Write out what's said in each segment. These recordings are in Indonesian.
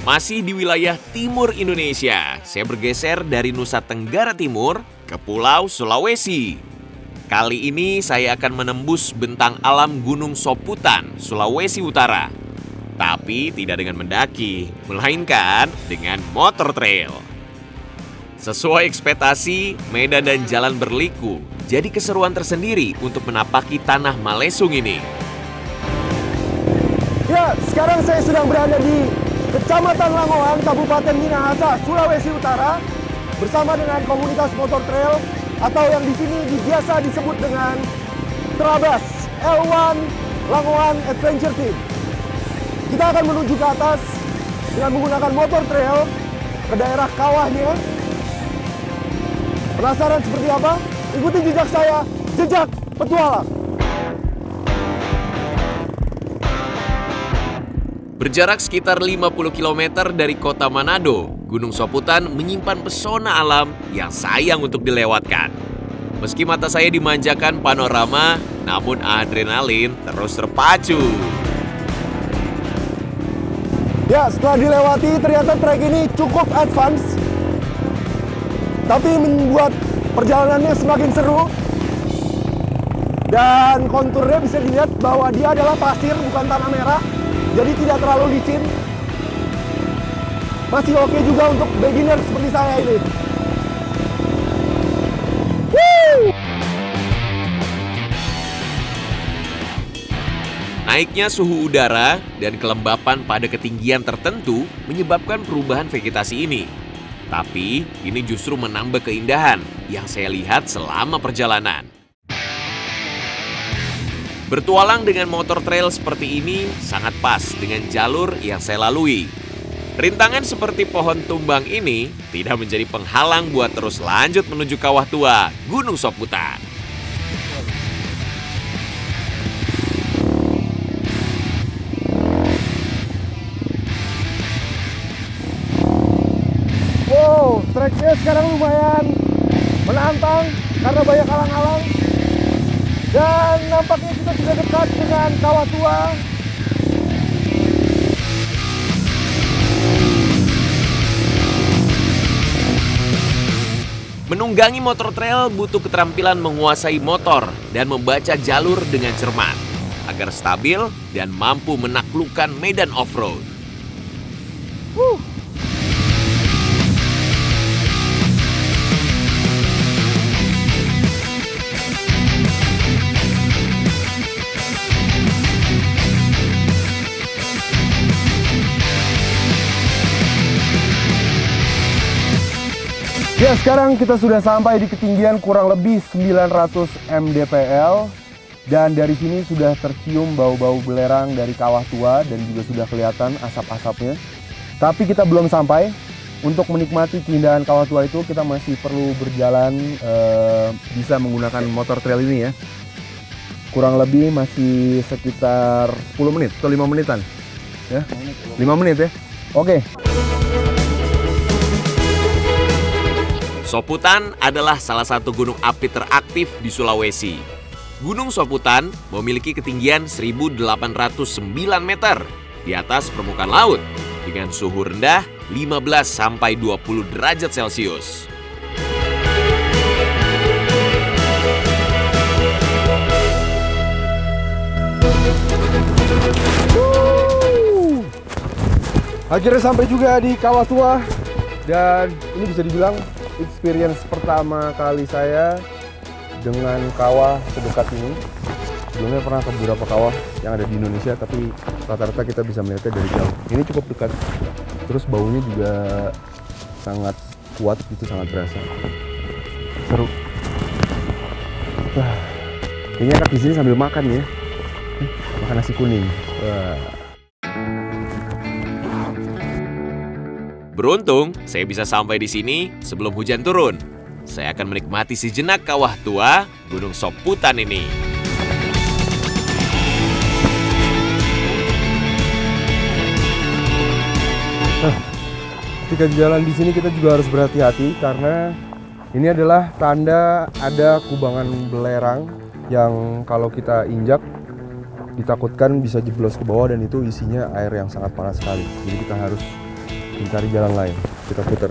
Masih di wilayah timur Indonesia, saya bergeser dari Nusa Tenggara Timur ke Pulau Sulawesi. Kali ini saya akan menembus bentang alam Gunung Soputan, Sulawesi Utara. Tapi tidak dengan mendaki, melainkan dengan motor trail. Sesuai ekspektasi, medan dan jalan berliku jadi keseruan tersendiri untuk menapaki tanah Malesung ini. Ya, sekarang saya sedang berada di Kecamatan Langowan, Kabupaten Minahasa, Sulawesi Utara, bersama dengan komunitas motor trail atau yang di sini biasa disebut dengan Trabas L1 Langowan Adventure Team. Kita akan menuju ke atas dengan menggunakan motor trail ke daerah kawahnya. Penasaran seperti apa? Ikuti jejak saya, jejak petualang. Berjarak sekitar 50 km dari kota Manado, Gunung Soputan menyimpan pesona alam yang sayang untuk dilewatkan. Meski mata saya dimanjakan panorama, namun adrenalin terus terpacu. Ya, setelah dilewati ternyata trek ini cukup advance, tapi membuat perjalanannya semakin seru. Dan konturnya bisa dilihat bahwa dia adalah pasir, bukan tanah merah. Jadi tidak terlalu licin. Masih oke juga untuk beginner seperti saya ini. Woo! Naiknya suhu udara dan kelembapan pada ketinggian tertentu menyebabkan perubahan vegetasi ini. Tapi ini justru menambah keindahan yang saya lihat selama perjalanan. Bertualang dengan motor trail seperti ini sangat pas dengan jalur yang saya lalui. Rintangan seperti pohon tumbang ini tidak menjadi penghalang buat terus lanjut menuju kawah tua Gunung Soputan. Wow, treknya sekarang lumayan menantang karena banyak alang-alang. Dan nampaknya kita sudah dekat dengan kawah tua. Menunggangi motor trail butuh keterampilan menguasai motor dan membaca jalur dengan cermat agar stabil dan mampu menaklukkan medan off-road. Ya, sekarang kita sudah sampai di ketinggian kurang lebih 900 mdpl. Dan dari sini sudah tercium bau-bau belerang dari kawah tua dan juga sudah kelihatan asap-asapnya. Tapi kita belum sampai. Untuk menikmati keindahan kawah tua itu kita masih perlu berjalan, bisa menggunakan motor trail ini ya. Kurang lebih masih sekitar 10 menit atau 5 menitan. Ya? 5 menit ya. Oke. Soputan adalah salah satu gunung api teraktif di Sulawesi. Gunung Soputan memiliki ketinggian 1.809 meter di atas permukaan laut dengan suhu rendah 15-20 derajat Celcius. Akhirnya sampai juga di kawah tua dan ini bisa dibilang experience pertama kali saya dengan kawah sedekat ini. Sebelumnya pernah ke beberapa kawah yang ada di Indonesia, tapi rata-rata kita bisa melihatnya dari jauh. Ini cukup dekat. Terus baunya juga sangat kuat, itu sangat berasa. Seru. Wah, kayaknya di sini sambil makan ya. Makan nasi kuning. Wah. Beruntung, saya bisa sampai di sini sebelum hujan turun. Saya akan menikmati sejenak kawah tua Gunung Soputan ini. Ketika jalan di sini kita juga harus berhati-hati karena ini adalah tanda ada kubangan belerang yang kalau kita injak ditakutkan bisa jeblos ke bawah dan itu isinya air yang sangat panas sekali. Jadi kita harus mencari jalan lain. Kita putar.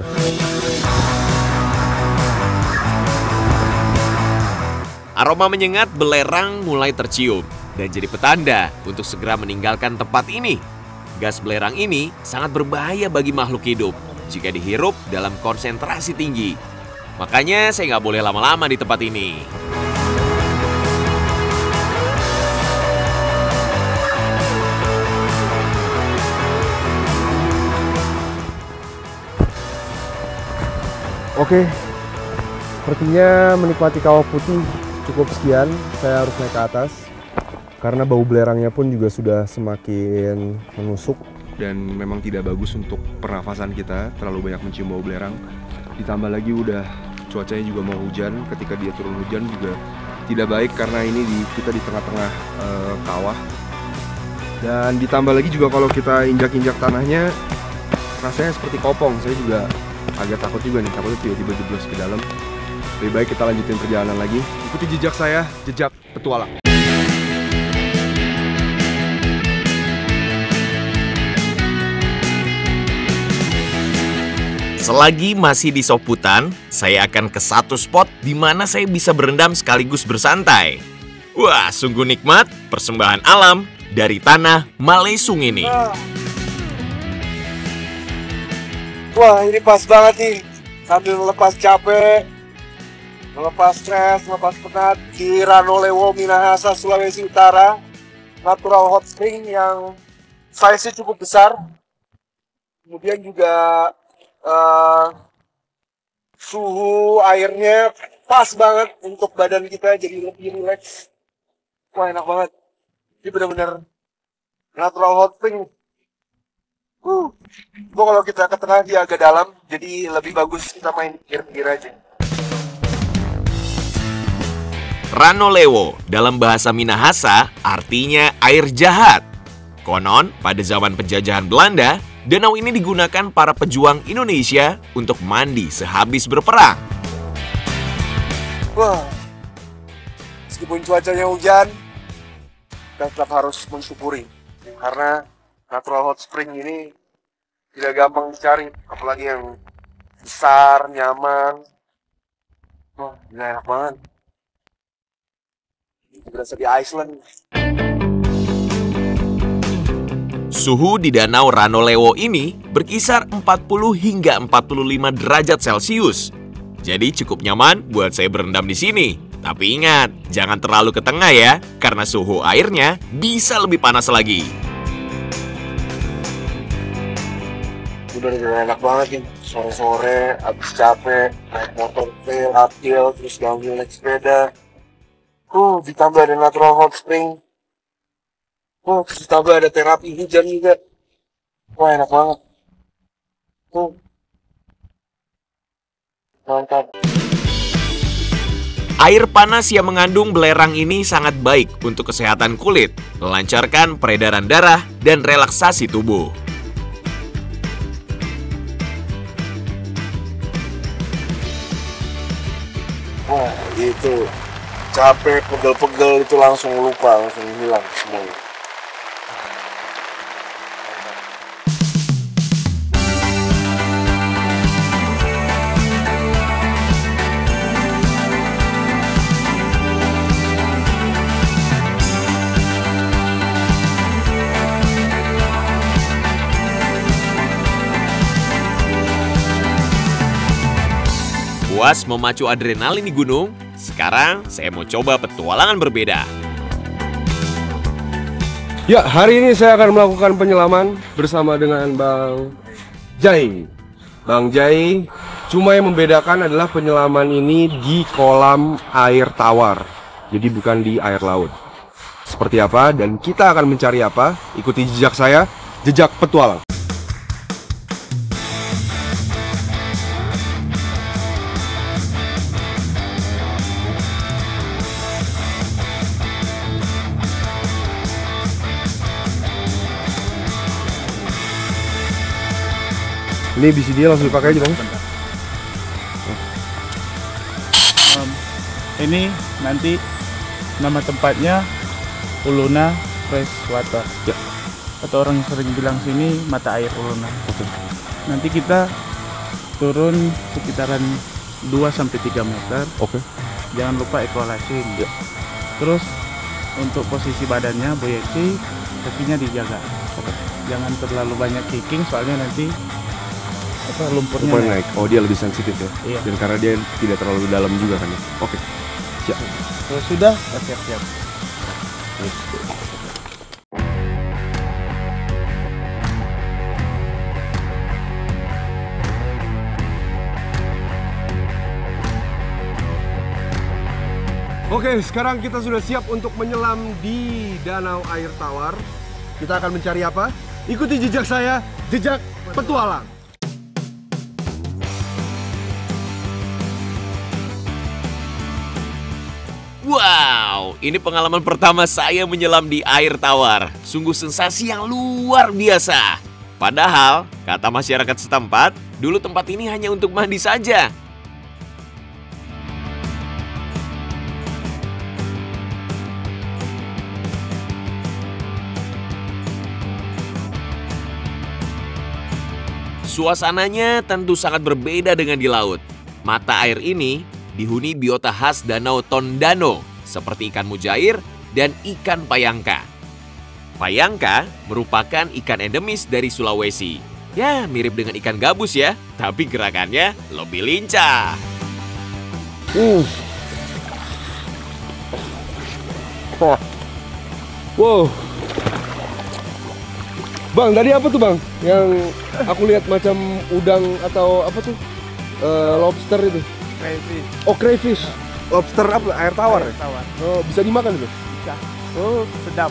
Aroma menyengat belerang mulai tercium dan jadi petanda untuk segera meninggalkan tempat ini. Gas belerang ini sangat berbahaya bagi makhluk hidup jika dihirup dalam konsentrasi tinggi. Makanya saya nggak boleh lama-lama di tempat ini. Oke, sepertinya menikmati kawah putih cukup sekian. Saya harus naik ke atas karena bau belerangnya pun juga sudah semakin menusuk dan memang tidak bagus untuk pernafasan kita terlalu banyak mencium bau belerang. Ditambah lagi udah cuacanya juga mau hujan, ketika dia turun hujan juga tidak baik karena ini kita di tengah-tengah kawah. Dan ditambah lagi juga kalau kita injak-injak tanahnya rasanya seperti kopong. Saya juga agak takut juga nih, takutnya tiba-tiba jeblos ke dalam. Lebih baik kita lanjutin perjalanan lagi. Ikuti jejak saya, jejak petualang. Selagi masih di Soputan, saya akan ke satu spot di mana saya bisa berendam sekaligus bersantai. Wah, sungguh nikmat persembahan alam dari tanah Malesung ini. Wah, ini pas banget nih. Sambil melepas capek, melepas stres, melepas penat di Ranolewo, Minahasa, Sulawesi Utara. Natural hot spring yang size-nya cukup besar. Kemudian juga suhu airnya pas banget untuk badan kita, jadi lebih rileks. Wah, enak banget. Ini benar-benar natural hot spring. Kalau kita ke tengah dia agak dalam, jadi lebih bagus kita main pinggir-pinggir aja. Ranolewo dalam bahasa Minahasa artinya air jahat. Konon, pada zaman penjajahan Belanda, danau ini digunakan para pejuang Indonesia untuk mandi sehabis berperang. Wah, meskipun cuacanya hujan, kita tetap harus mensyukuri. Karena natural hot spring ini tidak gampang dicari, apalagi yang besar, nyaman. Wah, ini enak banget. Berasa di Iceland. Suhu di Danau Ranolewo ini berkisar 40 hingga 45 derajat Celcius. Jadi cukup nyaman buat saya berendam di sini. Tapi ingat, jangan terlalu ke tengah ya, karena suhu airnya bisa lebih panas lagi. Udah enak banget nih, sore-sore, abis capek, naik motor trail, uphill, terus downhill naik sepeda. Ditambah ada natural hot spring. Terus ditambah ada terapi hujan juga. Wah, enak banget. Mantap. Air panas yang mengandung belerang ini sangat baik untuk kesehatan kulit, melancarkan peredaran darah, dan relaksasi tubuh. Wah, itu capek, pegel-pegel itu langsung lupa, langsung hilang semuanya. Puas memacu adrenalin di gunung, sekarang saya mau coba petualangan berbeda. Ya, hari ini saya akan melakukan penyelaman bersama dengan Bang Jai. Bang Jai, cuma yang membedakan adalah penyelaman ini di kolam air tawar. Jadi bukan di air laut. Seperti apa dan kita akan mencari apa? Ikuti jejak saya, jejak petualang. Ini BCD langsung dipakai aja Bang. Ini nanti nama tempatnya Uluna Fresh Water. Ya. Atau orang yang sering bilang sini mata air Uluna. Oke. nanti kita turun sekitaran 2-3 meter. Oke. Jangan lupa equalizing. Ya. Terus untuk posisi badannya buoyancy, kakinya dijaga. Oke. Jangan terlalu banyak kicking, soalnya nanti lumpurnya naik. Oh, dia lebih sensitif ya. Iya. Dan karena dia tidak terlalu dalam juga kan ya. Oke. Siap. Kalau sudah, siap-siap. Oke, sekarang kita sudah siap untuk menyelam di Danau Air Tawar. Kita akan mencari apa? Ikuti jejak saya, jejak petualang. Wow, ini pengalaman pertama saya menyelam di air tawar. Sungguh sensasi yang luar biasa. Padahal, kata masyarakat setempat, dulu tempat ini hanya untuk mandi saja. Suasananya tentu sangat berbeda dengan di laut. Mata air ini dihuni biota khas Danau Tondano, seperti ikan mujair dan ikan payangka. Payangka merupakan ikan endemis dari Sulawesi. Ya, mirip dengan ikan gabus ya, tapi gerakannya lebih lincah. Wow. Bang, tadi apa tuh bang? Yang aku lihat macam udang atau apa tuh? Lobster itu. Crayfish. Oh, crayfish. Lobster apa? Air tawar. Air tawar. Oh, bisa dimakan itu? Bisa. Oh, Sedap.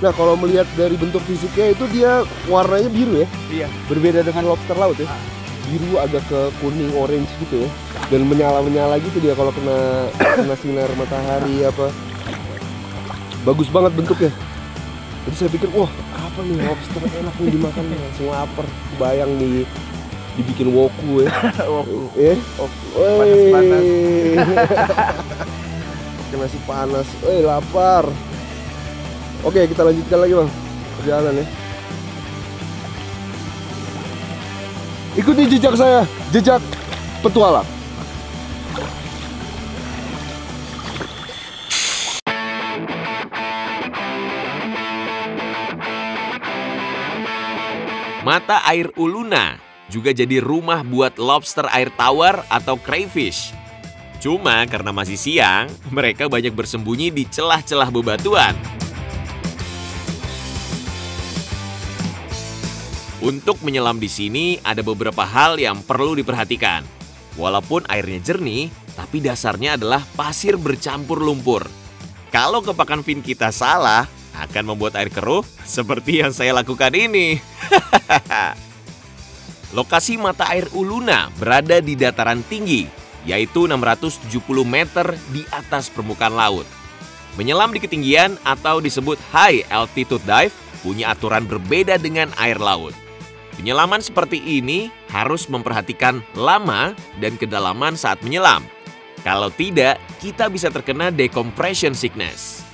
nah kalau melihat dari bentuk fisiknya itu dia warnanya biru ya? Iya. Berbeda dengan lobster laut ya? Biru agak ke kuning orange gitu ya? Dan menyala-menyala gitu dia kalau kena sinar matahari apa. Bagus banget bentuknya. Jadi saya pikir, wah apa nih lobster enak nih dimakan nih, langsung lapar. Bayang nih dibikin woku ya. Woku. Panas-panas. Nasi panas, lapar. Oke, kita lanjutkan lagi bang perjalanan ya. Ikuti jejak saya, jejak petualang. Mata air Uluna juga jadi rumah buat lobster air tawar atau crayfish. Cuma karena masih siang, mereka banyak bersembunyi di celah-celah bebatuan. Untuk menyelam di sini ada beberapa hal yang perlu diperhatikan. Walaupun airnya jernih, tapi dasarnya adalah pasir bercampur lumpur. Kalau kepakan fin kita salah, akan membuat air keruh seperti yang saya lakukan ini. Lokasi mata air Uluna berada di dataran tinggi, yaitu 670 meter di atas permukaan laut. Menyelam di ketinggian atau disebut high altitude dive punya aturan berbeda dengan air laut. Penyelaman seperti ini harus memperhatikan lama dan kedalaman saat menyelam. Kalau tidak, kita bisa terkena decompression sickness.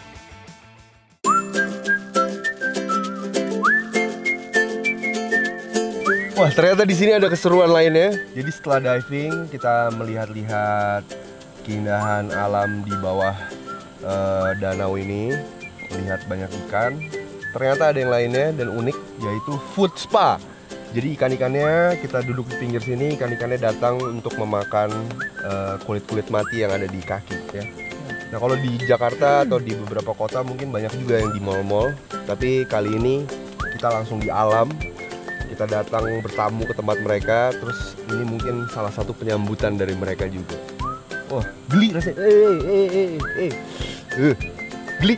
Wah, ternyata di sini ada keseruan lainnya. Jadi setelah diving, kita melihat-lihat keindahan alam di bawah danau ini, melihat banyak ikan. Ternyata ada yang lainnya dan unik, yaitu food spa. Jadi ikan-ikannya, kita duduk di pinggir sini, ikan-ikannya datang untuk memakan kulit-kulit mati yang ada di kaki ya. Nah, kalau di Jakarta atau di beberapa kota mungkin banyak juga yang di mall-mall. Tapi kali ini kita langsung di alam. Kita datang bertamu ke tempat mereka, terus ini mungkin salah satu penyambutan dari mereka juga. Wah, geli rasanya. Geli.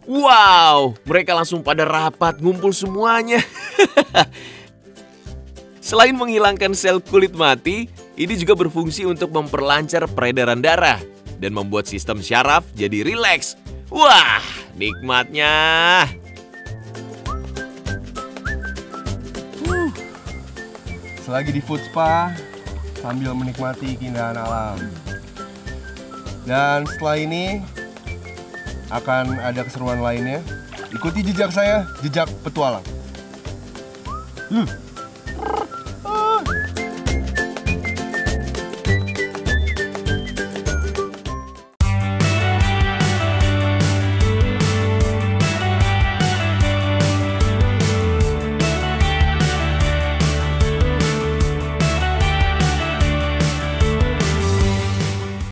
Wow, mereka langsung pada rapat ngumpul semuanya. Selain menghilangkan sel kulit mati, ini juga berfungsi untuk memperlancar peredaran darah dan membuat sistem syaraf jadi rileks. Wah, nikmatnya. Selagi di food spa sambil menikmati keindahan alam. Dan setelah ini akan ada keseruan lainnya. Ikuti jejak saya, jejak petualang.